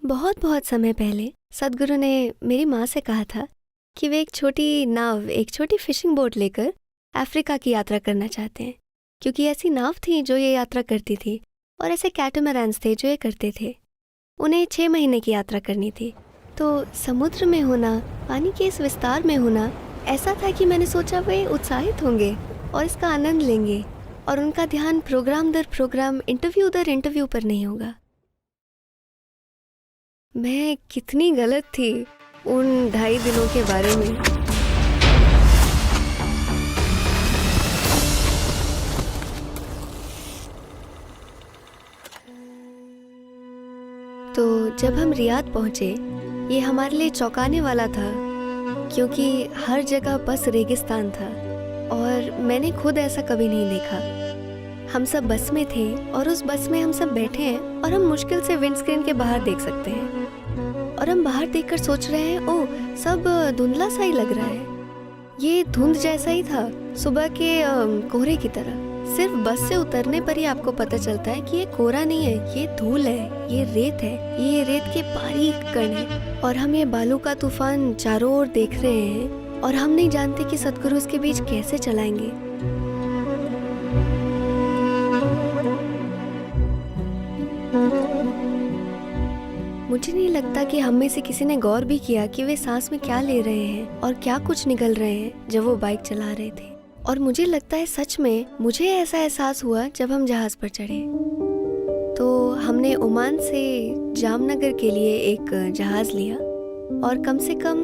बहुत बहुत समय पहले सदगुरु ने मेरी माँ से कहा था कि वे एक छोटी नाव, एक छोटी फिशिंग बोट लेकर अफ्रीका की यात्रा करना चाहते हैं, क्योंकि ऐसी नाव थी जो ये यात्रा करती थी और ऐसे कैटमैरान्स थे जो ये करते थे। उन्हें 6 महीने की यात्रा करनी थी। तो समुद्र में होना, पानी के इस विस्तार में होना, ऐसा था कि मैंने सोचा वे उत्साहित होंगे और इसका आनंद लेंगे और उनका ध्यान प्रोग्राम दर प्रोग्राम, इंटरव्यू दर इंटरव्यू पर नहीं होगा। मैं कितनी गलत थी उन 2.5 दिनों के बारे में। तो जब हम रियाद पहुंचे, ये हमारे लिए चौंकाने वाला था, क्योंकि हर जगह बस रेगिस्तान था और मैंने खुद ऐसा कभी नहीं देखा। हम सब बस में थे और उस बस में हम सब बैठे हैं और हम मुश्किल से विंडस्क्रीन के बाहर देख सकते हैं और हम बाहर देखकर सोच रहे हैं, ओह सब धुंधला सा ही लग रहा है। ये धुंध जैसा ही था, सुबह के कोहरे की तरह। सिर्फ बस से उतरने पर ही आपको पता चलता है कि ये कोहरा नहीं है, ये धूल है, ये रेत है, ये रेत के बारीक कण है और हम ये बालू का तूफान चारों ओर देख रहे हैं और हम नहीं जानते कि सदगुरु इसके बीच कैसे चलाएंगे। मुझे नहीं लगता कि हम में से किसी ने गौर भी किया कि वे सांस में क्या ले रहे हैं और क्या कुछ निकल रहे हैं जब वो बाइक चला रहे थे। और मुझे लगता है सच में मुझे ऐसा एहसास हुआ जब हम जहाज पर चढ़े। तो हमने ओमान से जामनगर के लिए एक जहाज लिया और कम से कम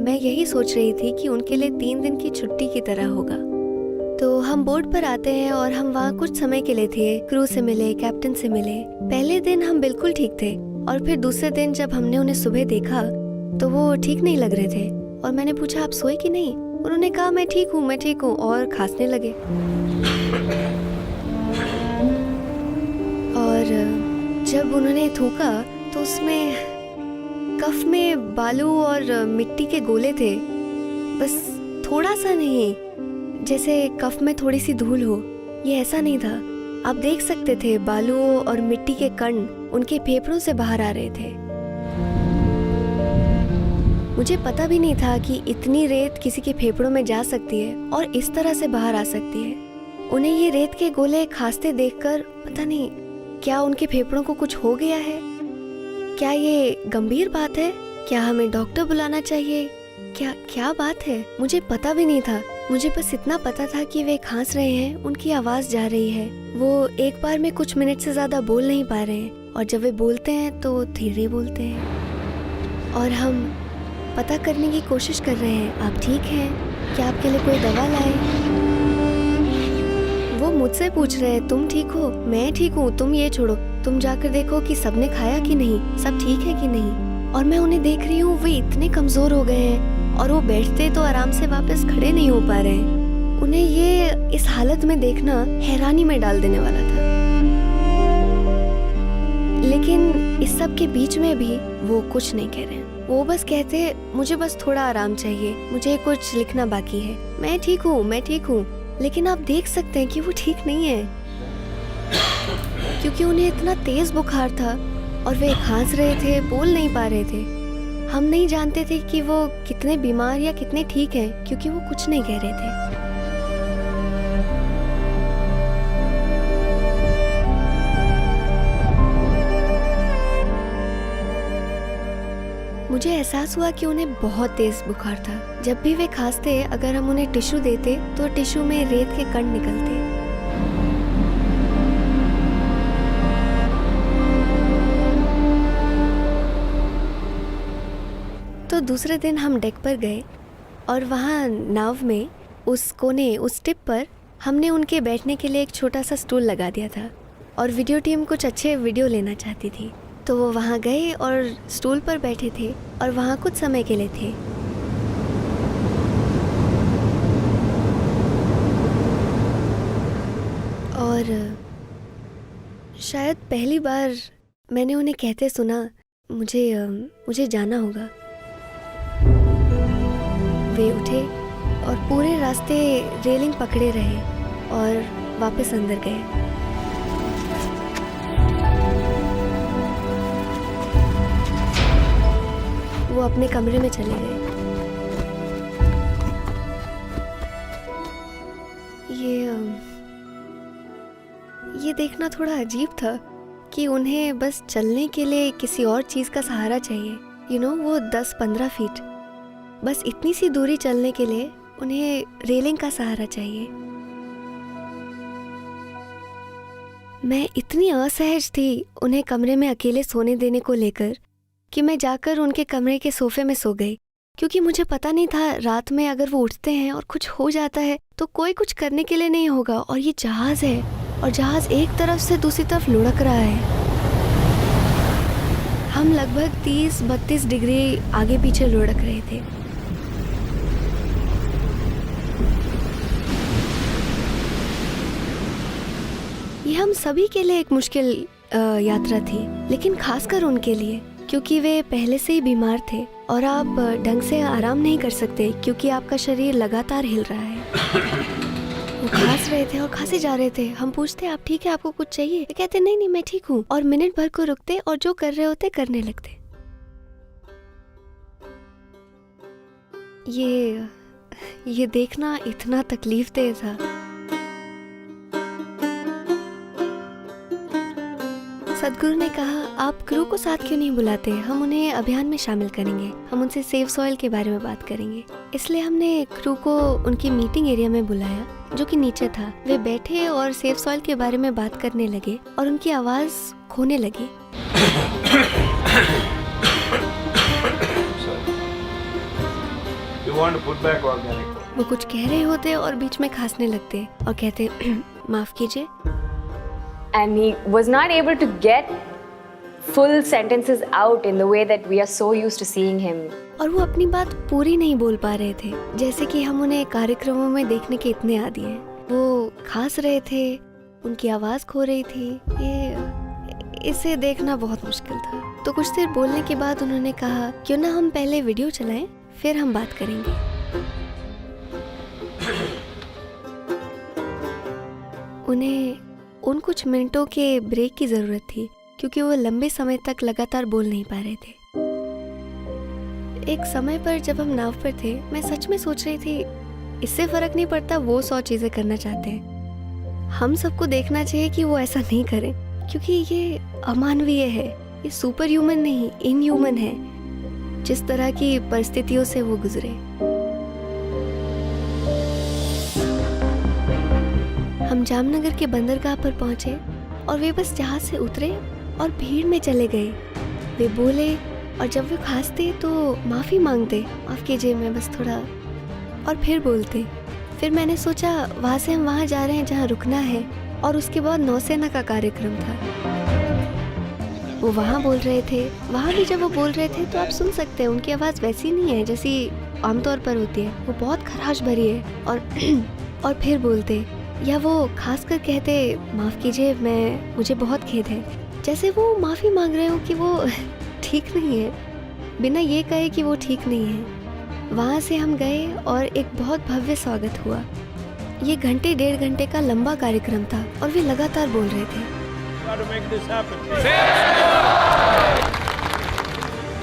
मैं यही सोच रही थी कि उनके लिए 3 दिन की छुट्टी की तरह होगा। तो हम बोट पर आते हैं और हम वहाँ कुछ समय के लिए थे। क्रू से मिले, कैप्टन से मिले। पहले दिन हम बिल्कुल ठीक थे और फिर दूसरे दिन जब हमने उन्हें सुबह देखा तो वो ठीक नहीं लग रहे थे और मैंने पूछा, आप सोए कि नहीं? उन्होंने कहा, मैं ठीक हूँ और खांसने लगे। और जब उन्होंने थूका तो उसमें कफ में बालू और मिट्टी के गोले थे, बस थोड़ा सा नहीं, जैसे कफ में थोड़ी सी धूल हो। ये ऐसा नहीं था, आप देख सकते थे बालू और मिट्टी के कण उनके फेफड़ों से बाहर आ रहे थे। मुझे पता भी नहीं था कि इतनी रेत किसी के फेफड़ों में जा सकती है और इस तरह से बाहर आ सकती है। उन्हें ये रेत के गोले खांसते देखकर पता नहीं क्या उनके फेफड़ों को कुछ हो गया है, क्या ये गंभीर बात है, क्या हमें डॉक्टर बुलाना चाहिए, क्या बात है? मुझे पता भी नहीं था। मुझे बस इतना पता था कि वे खांस रहे हैं, उनकी आवाज जा रही है। वो एक बार में कुछ मिनट से ज्यादा बोल नहीं पा रहे हैं और जब वे बोलते हैं तो धीरे बोलते हैं। और हम पता करने की कोशिश कर रहे हैं, आप ठीक हैं? क्या आपके लिए कोई दवा लाए? वो मुझसे पूछ रहे हैं, तुम ठीक हो? मैं ठीक हूँ, तुम ये छोड़ो, तुम जाकर देखो कि सबने खाया कि नहीं, सब ठीक है कि नहीं। और मैं उन्हें देख रही हूँ, वे इतने कमजोर हो गए हैं और वो बैठते तो आराम से वापस खड़े नहीं हो पा रहे हैं। उन्हें ये इस हालत में देखना हैरानी में डाल देने वाला था। लेकिन इस सब के बीच में भी वो कुछ नहीं कह रहे हैं। वो बस कहते, मुझे बस थोड़ा आराम चाहिए, मुझे कुछ लिखना बाकी है, मैं ठीक हूँ। लेकिन आप देख सकते हैं कि वो ठीक नहीं है, क्योंकि उन्हें इतना तेज बुखार था और वे खांस रहे थे, बोल नहीं पा रहे थे। हम नहीं जानते थे कि वो कितने बीमार या कितने ठीक हैं, क्योंकि वो कुछ नहीं कह रहे थे। मुझे एहसास हुआ कि उन्हें बहुत तेज बुखार था। जब भी वे खांसते, अगर हम उन्हें टिश्यू देते तो टिश्यू में रेत के कण निकलते। तो दूसरे दिन हम डेक पर गए और वहाँ नाव में उस कोने, उस टिप पर हमने उनके बैठने के लिए एक छोटा सा स्टूल लगा दिया था और वीडियो टीम कुछ अच्छे वीडियो लेना चाहती थी। तो वो वहाँ गए और स्टूल पर बैठे थे और वहाँ कुछ समय के लिए थे। और शायद पहली बार मैंने उन्हें कहते सुना, मुझे जाना होगा। वे उठे और पूरे रास्ते रेलिंग पकड़े रहे और वापस अंदर गए। अपने कमरे में चले गए। ये देखना थोड़ा अजीब था कि उन्हें बस चलने के लिए किसी और चीज़ का सहारा चाहिए। वो 10-15 फीट, बस इतनी सी दूरी चलने के लिए उन्हें रेलिंग का सहारा चाहिए। मैं इतनी असहज थी उन्हें कमरे में अकेले सोने देने को लेकर कि मैं जाकर उनके कमरे के सोफे में सो गई, क्योंकि मुझे पता नहीं था रात में अगर वो उठते हैं और कुछ हो जाता है तो कोई कुछ करने के लिए नहीं होगा। और ये जहाज है और जहाज एक तरफ से दूसरी तरफ लुढ़क रहा है। हम लगभग 30-32 डिग्री आगे पीछे लुढ़क रहे थे। ये हम सभी के लिए एक मुश्किल यात्रा थी, लेकिन खासकर उनके लिए, क्योंकि वे पहले से ही बीमार थे और आप ढंग से आराम नहीं कर सकते क्योंकि आपका शरीर लगातार हिल रहा है। वो खांस रहे थे और खांसे जा रहे थे। हम पूछते आप ठीक है, आपको कुछ चाहिए? वे कहते नहीं मैं ठीक हूँ, और मिनट भर को रुकते और जो कर रहे होते करने लगते। ये देखना इतना तकलीफदेह था। सदगुरु ने कहा आप क्रू को साथ क्यों नहीं बुलाते, हम उन्हें अभियान में शामिल करेंगे, हम उनसे सेव सॉइल के बारे में बात करेंगे। इसलिए हमने क्रू को उनकी मीटिंग एरिया में बुलाया जो कि नीचे था। वे बैठे और सेव सॉइल के बारे में बात करने लगे और उनकी आवाज खोने लगी। वो कुछ कह रहे होते और बीच में खांसने लगते और कहते माफ कीजिए। And he was not able to get full sentences out in the way that we are so used to seeing him. और वो अपनी बात पूरी नहीं बोल पा रहे थे, जैसे कि हम उन्हें कार्यक्रमों में देखने के इतने आदी हैं। वो खांस रहे थे, उनकी आवाज खो रही थी। इसे देखना बहुत मुश्किल था। तो कुछ देर बोलने के बाद उन्होंने कहा क्यों ना हम पहले वीडियो चलाएं, फिर हम बात करेंगे। उन्हें उन कुछ मिनटों के ब्रेक की जरूरत थी क्योंकि वो लंबे समय तक लगातार बोल नहीं पा रहे थे। एक समय पर जब हम नाव पर थे, मैं सच में सोच रही थी इससे फर्क नहीं पड़ता वो 100 चीजें करना चाहते हैं, हम सबको देखना चाहिए कि वो ऐसा नहीं करें, क्योंकि ये अमानवीय है, ये सुपर ह्यूमन नहीं इनह्यूमन है जिस तरह की परिस्थितियों से वो गुजरे। हम जामनगर के बंदरगाह पर पहुंचे और वे बस जहाज से उतरे और भीड़ में चले गए। वे बोले और जब वे खांसते तो माफ़ी मांगते, माफ़ कीजिए मैं बस थोड़ा, और फिर बोलते। फिर मैंने सोचा वहाँ से हम वहाँ जा रहे हैं जहाँ रुकना है, और उसके बाद नौसेना का कार्यक्रम था। वो वहाँ बोल रहे थे, वहाँ भी जब वो बोल रहे थे तो आप सुन सकते हैं उनकी आवाज़ वैसी नहीं है जैसी आमतौर पर होती है, वो बहुत खराश भरी है। और फिर बोलते या वो खास कर कहते माफ़ कीजिए मुझे बहुत खेद है, जैसे वो माफ़ी मांग रहे हो कि वो ठीक नहीं है, बिना ये कहे कि वो ठीक नहीं है। वहाँ से हम गए और एक बहुत भव्य स्वागत हुआ। ये 1.5 घंटे का लंबा कार्यक्रम था और वे लगातार बोल रहे थे।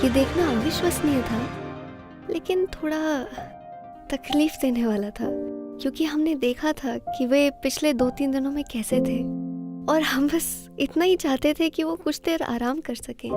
ये देखना अविश्वसनीय था, लेकिन थोड़ा तकलीफ देने वाला था, क्योंकि हमने देखा था कि वे पिछले 2-3 दिनों में कैसे थे और हम बस इतना ही चाहते थे कि वो कुछ देर आराम कर सकें।